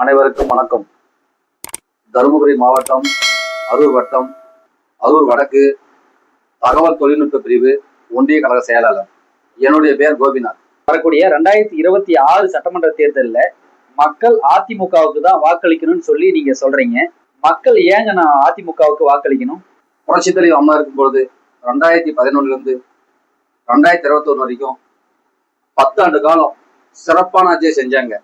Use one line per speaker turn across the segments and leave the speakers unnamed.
அனைவருக்கும் வணக்கம். தருமபுரி மாவட்டம் அரூர் வட்டம் அரூர் வடக்கு தகவல் தொழில்நுட்ப பிரிவு ஒன்றிய கழக செயலாளர். என்னுடைய பெயர் கோபிநாத்.
வரக்கூடிய 2026 சட்டமன்ற தேர்தலில் மக்கள் அதிமுகவுக்கு தான் வாக்களிக்கணும்னு சொல்லி நீங்க சொல்றீங்க. மக்கள் ஏங்க நான் அதிமுகவுக்கு வாக்களிக்கணும்?
புரட்சித் தலைவர் அம்மா இருக்கும் பொழுது 2011 2021 வரைக்கும் 10 ஆண்டு காலம் சிறப்பான ஆட்சியை செஞ்சாங்க.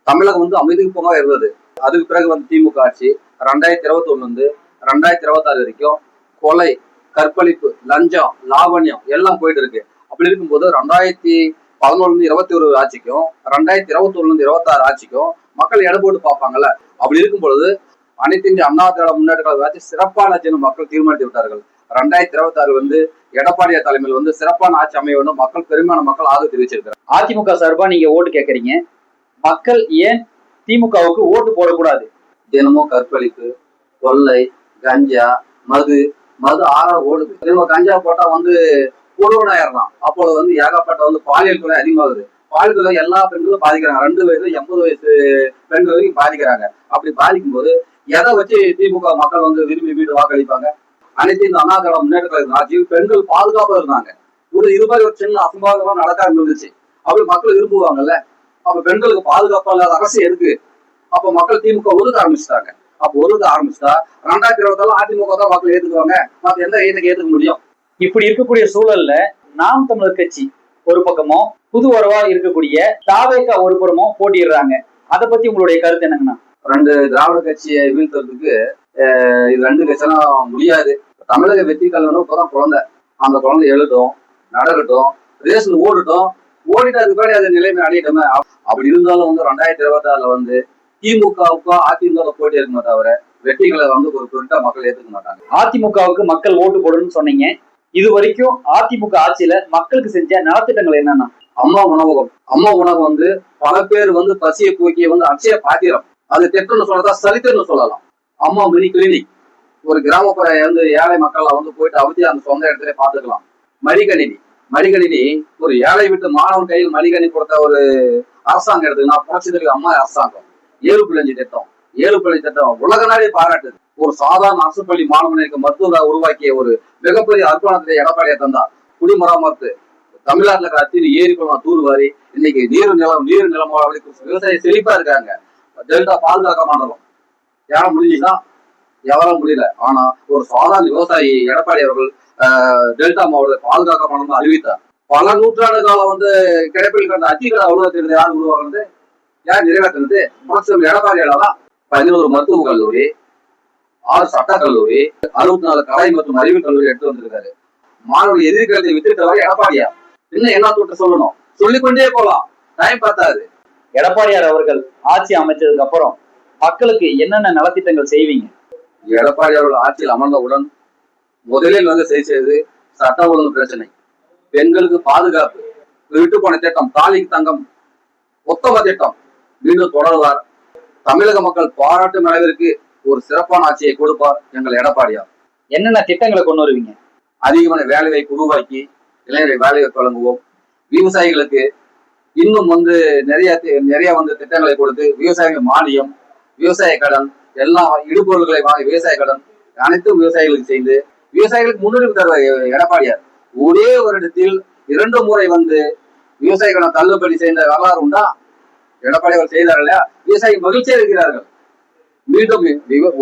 தமிழகம் அமைதிப்பூர்வமா இருந்தது. அதுக்கு பிறகு திமுக ஆட்சி 2021 2026 வரைக்கும் கொலை, கற்பழிப்பு, லஞ்சம், லாவண்யம் எல்லாம் போயிட்டு இருக்கு. அப்படி இருக்கும்போது 2011 21 ஆட்சிக்கும் 2021 26 ஆட்சிக்கும் மக்கள் எடை போட்டு பார்ப்பாங்கல்ல. அப்படி இருக்கும் பொழுது அனைத்து இந்திய அண்ணா திராவிட முன்னேற்ற கழக ஆட்சி சிறப்பான ஆட்சின்னு மக்கள் தீர்மானித்து விட்டார்கள். 2026 எடப்பாடியார் தலைமையில் சிறப்பான ஆட்சி அமைய வேண்டும். மக்கள் பெரும்பாலான மக்கள் ஆதரவு தெரிவிச்சிருக்கிறார்.
அதிமுக சார்பா நீங்க ஓட்டு கேட்கறீங்க. மக்கள் ஏன் திமுகவுக்கு ஓட்டு போடக்கூடாது?
தினமும் கற்பழிப்பு, கொள்ளை, கஞ்சா, மது ஓடுது. தினமும் கஞ்சா போட்டா ஒருவனாயிரலாம். அப்போது ஏகப்பட்ட பாலியல் கொலை அதிகமாகுது. பாலியல் கொலை எல்லா பெண்களும் பாதிக்கிறாங்க. 2 வயசு 80 வயசு பெண்கள் வரைக்கும் பாதிக்கிறாங்க. அப்படி பாதிக்கும் போது எதை வச்சு திமுக மக்கள் விரும்பி வீடு வாக்களிப்பாங்க? அனைத்து இந்த அண்ணா திராவிட முன்னேற்ற கழக ஆட்சியில் பெண்கள் பாதுகாப்பா இருந்தாங்க. இது மாதிரி ஒரு சின்ன அசம்பாவிதமா நடக்காம இருந்துச்சு. அப்படி மக்கள் விரும்புவாங்கல்ல. அப்ப பெண்களுக்கு பாதுகாப்பா இல்லாத அரசு எதுக்கு? அப்ப மக்கள் திமுக ஒதுக்க ஆரம்பிச்சுட்டாங்க. அப்ப ஒதுக்க ஆரம்பிச்சுட்டா 2027 அதிமுக தான் மக்கள் ஏத்துக்குவாங்க. மத்த எந்த இயக்கத்தை ஏத்துக்க முடியும்?
இப்படி இருக்கக்கூடிய சூழல்ல நாம் தமிழர் கட்சி ஒரு பக்கமும், புது வரவா இருக்கக்கூடிய தாவேகா ஒரு புறமும் போட்டிடுறாங்க. அதை பத்தி உங்களுடைய கருத்து என்னங்கண்ணா?
2 திராவிட கட்சியை வீழ்த்துறதுக்கு இது 2 கட்சியெல்லாம் முடியாது. தமிழக வெற்றி கழகம் இப்பதான் குழந்தை. அந்த குழந்தை எழுட்டும், நடக்கட்டும், ரேஸ்ல ஓடட்டும். ஓடிட்டு அதுக்கு பின்னாடி அது நிலைமை அடையட்டுமே. அப்படி இருந்தாலும் 2026 திமுகவுக்கு அதிமுக போட்டி இருக்குமே தவிர வெற்றிகளை ஒரு குறிப்பிட்ட மக்கள் ஏத்துக்க மாட்டாங்க.
அதிமுகவுக்கு மக்கள் ஓட்டு போடணும்னு சொன்னீங்க. இது வரைக்கும் அதிமுக ஆட்சியில மக்களுக்கு செஞ்ச நலத்திட்டங்கள் என்னன்னா?
அம்மா உணவு பல பேர் பசியை போக்கிய அட்சய பாத்திரம். அது திட்டம்னு சொல்றதா சரித்திரம்னு சொல்லலாம். அம்மா மினி கிளினிக் ஒரு கிராமப்புற ஏழை மக்கள் போயிட்டு அவதி அந்த சொந்த இடத்துல பாத்துக்கலாம். மடிக்கணினி ஒரு ஏழை விட்டு மாணவன் கையில் மடிக்கணி கொடுத்த ஒரு அரசாங்கம் எடுத்துக்கினா புரட்சி தலைவர் அம்மா அரசாங்கம். 7 பிள்ளை திட்டம் உலக நாடே பாராட்டுது. ஒரு சாதாரண அரசு பள்ளி மாணவனுக்கு மருத்துவ உருவாக்கிய ஒரு மிகப்பெரிய அர்ப்பணத்தை எடப்பாடியார் தந்தார். குடிமராமத்து தமிழ்நாட்டில் இருக்கிற அத்தனை ஏரி குளம் தூர்வாரி இன்னைக்கு நீர் நிலம் விவசாய செழிப்பா இருக்காங்க. டெல்டா பாதுகாக்க மாட்டோம். யாரும் முடிஞ்சுன்னா எவரும் முடியல. ஆனா ஒரு சாதாரண விவசாயி எடப்பாடி அவர்கள் டெல்டா மாவட்டத்தை பாதுகாக்க மாட்டோம் அறிவித்தார். பல நூற்றாண்டு காலம் கிடைப்பில் கிடந்த அத்திக்கடை உருவாக்குறது யார் உருவாக்குறது? யார் நிறைவேற்றுறது? எடப்பாடியாலதான். 11 மருத்துவக் கல்லூரி, 6 சட்டக் கல்லூரி, 64 கலை மற்றும் அறிவியல் கல்லூரி எடுத்து வந்திருக்காரு. மாணவர்கள் எதிர்காலத்தை வித்திருக்கிறவரை எடப்பாடியார். இன்னும் என்ன தொட்டு சொல்லணும்? சொல்லிக்கொண்டே போலாம், டைம் பார்த்தாது.
எடப்பாடியார் அவர்கள் ஆட்சி அமைச்சதுக்கு அப்புறம் மக்களுக்கு என்னென்ன நலத்திட்டங்கள் செய்வீங்க?
எடப்பாடி அவர்கள் ஆட்சியில் அமர்ந்தவுடன் முதலில் செய்தது சட்ட ஒழுங்கு பிரச்சனை, பெண்களுக்கு பாதுகாப்பு, விட்டு போன திட்டம் தாலிக்கு தங்கம், உத்தம திட்டம் மீண்டும் தொடர்வார். தமிழக மக்கள் பாராட்டும் அளவிற்கு ஒரு சிறப்பான ஆட்சியை கொடுப்பார் எங்கள் எடப்பாடியார்.
என்னென்ன திட்டங்களை கொண்டு வருவீங்க?
அதிகமான வேலைவாய்ப்பு உருவாக்கி இளைஞரை வேலைவாய்ப்பு வழங்குவோம். விவசாயிகளுக்கு இன்னும் நிறைய திட்டங்களை கொடுத்து விவசாயிகள் மானியம், விவசாய கடன், எல்லா இடுபொருள்களை வாங்கி விவசாய கடன் அனைத்தும் விவசாயிகளுக்கு செய்து விவசாயிகளுக்கு முன்னுரிமை தருவார் எடப்பாடியார். ஒரே வருடத்தில் 2 முறை விவசாய கடன் தள்ளுபடி செய்த வரலாறு உண்டா? எடப்பாடி அவர் செய்தார் இல்லையா? விவசாயி மகிழ்ச்சியா இருக்கிறார்கள். மீண்டும்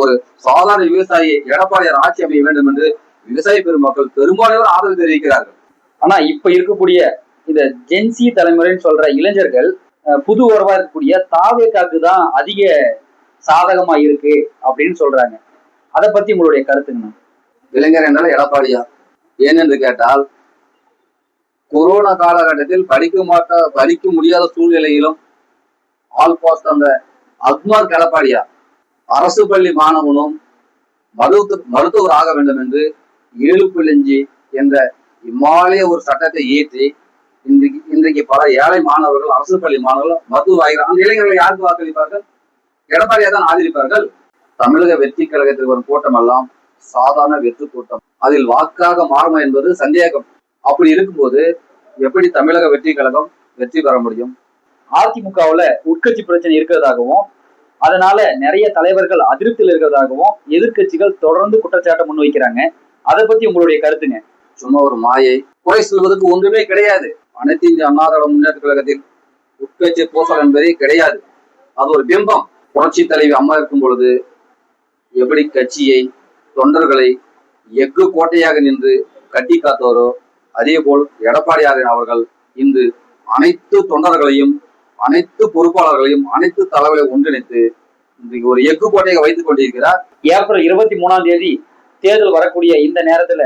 ஒரு சாதாரண விவசாயி எடப்பாடியார் ஆட்சி அமைய வேண்டும் என்று விவசாய பெருமக்கள் பெரும்பாலானோர் ஆதரவு தெரிவிக்கிறார்கள்.
ஆனா இப்ப இருக்கக்கூடிய இந்த ஜென்சி தலைமுறைன்னு சொல்ற இளைஞர்கள் புது உறவா இருக்கக்கூடிய தாவேகாக்கு தான் அதிக சாதகமா இருக்கு அப்படின்னு சொல்றாங்க. அதை பத்தி உங்களுடைய கருத்துங்க?
இளைஞர் என்றால் எடப்பாடியார். ஏனென்று கேட்டால் கொரோனா காலகட்டத்தில் படிக்க முடியாத சூழ்நிலையிலும் ஆல் பாஸ் அந்த அக்மார் எடப்பாடியார் அரசு பள்ளி மாணவனும் மருத்துவர் ஆக வேண்டும் என்று 7.5 என்ற இம்மாலய ஒரு சட்டத்தை ஏற்றி இன்றைக்கு பல ஏழை மாணவர்கள் அரசு பள்ளி மாணவர்கள் மருத்துவர் ஆகிறார். அந்த இளைஞர்கள் யாருக்கு வாக்களிப்பார்கள்? எடப்பாடியார் தான் ஆதரிப்பார்கள். தமிழக வெற்றி கழகத்தில் வரும் கூட்டம் எல்லாம் சாதாரண வெற்று கூட்டம். அதில் வாக்காக மாறுமா என்பது சந்தேகம். அப்படி இருக்கும்போது எப்படி தமிழக வெற்றி கழகம் வெற்றி பெற முடியும்?
அதிமுகவுல உட்கட்சி பிரச்சனை இருக்கிறதாகவும் அதனால நிறைய தலைவர்கள் அதிருப்தியில் இருக்கிறதாகவும் எதிர்க்கட்சிகள் தொடர்ந்து குற்றச்சாட்டை முன்வைக்கிறாங்க. அதை பத்தி உங்களுடைய கருத்துங்க?
சும்மா ஒரு மாயை, குறை சொல்வதற்கு ஒன்றுமே கிடையாது. அனைத்து இந்திய அண்ணா திராவிட முன்னேற்ற கழகத்தில் உட்கட்சி பூசல் என்பதே கிடையாது. அது ஒரு பிம்பம். புரட்சி தலைவி அம்மா இருக்கும் பொழுது எப்படி கட்சியை, தொண்டர்களை எஃகு கோட்டையாக நின்று கட்டி காத்தவரோ அதே போல் எடப்பாடியார் அவர்கள் இன்று அனைத்து தொண்டர்களையும், அனைத்து பொறுப்பாளர்களையும், அனைத்து தலைவர்களையும் ஒன்றிணைத்து இன்றைக்கு ஒரு எஃகு கோட்டையை வைத்துக் கொண்டிருக்கிறார்.
ஏப்ரல் 23 தேர்தல் வரக்கூடிய இந்த நேரத்துல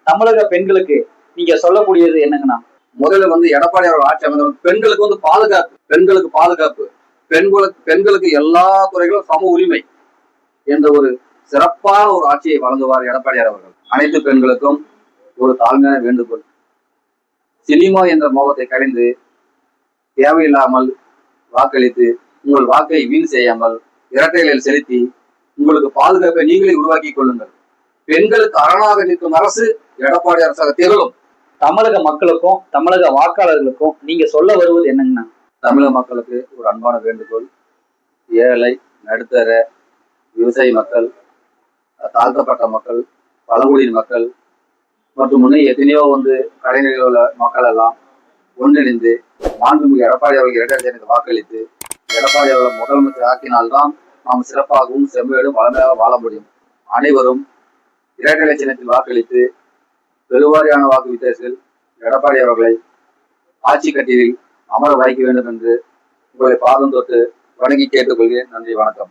தமிழக பெண்களுக்கு நீங்க சொல்லக்கூடியது என்னங்கன்னா?
முதல்ல எடப்பாடி அவர்கள் ஆட்சி அமைந்தவர்கள் பெண்களுக்கு பாதுகாப்பு, பெண்களுக்கு எல்லா துறைகளும் சம உரிமை என்ற ஒரு சிறப்பான ஒரு ஆட்சியை வழங்குவார் எடப்பாடியார் அவர்கள். அனைத்து பெண்களுக்கும் ஒரு தாழ்மையான வேண்டுகோள், சினிமா என்ற மோகத்தை கலைந்து தேவையில்லாமல் வாக்களித்து உங்கள் வாக்கை வீண் செய்யாமல் இரட்டைகளில் செலுத்தி உங்களுக்கு பாதுகாப்பை நீங்களே உருவாக்கி கொள்ளுங்கள். பெண்களுக்கு அரணாக நிற்கும் அரசு எடப்பாடி அரசாக திகழும்.
தமிழக மக்களுக்கும் தமிழக வாக்காளர்களுக்கும் நீங்க சொல்ல வருவது என்னங்கன்னா?
தமிழக மக்களுக்கு ஒரு அன்பான வேண்டுகோள், ஏழை, நடுத்தர, விவசாய மக்கள், தாழ்த்தப்பட்ட மக்கள், பழங்குடியின மக்கள் மற்றும் முன்னே எத்தனையோ கலைஞர்கள் உள்ள மக்கள் எல்லாம் ஒன்றிணைந்து மாண்புமிகு எடப்பாடி அவர்கள் இரட்டை வாக்களித்து எடப்பாடி அவர்கள் முதலமைச்சர் ஆக்கினால்தான் நாம் சிறப்பாகவும் செம்மையோடும் வளமையாக வாழ முடியும். அனைவரும் இரட்டை சின்னத்தில் வாக்களித்து பெருவாரியான வாக்கு வித்தியாசத்தில் எடப்பாடி அவர்களை ஆட்சி கட்டிலில் அமர வைக்க வேண்டும் என்று உங்களை பாதம் தொட்டு வணங்கி கேட்டுக்கொள்கிறேன். நன்றி, வணக்கம்.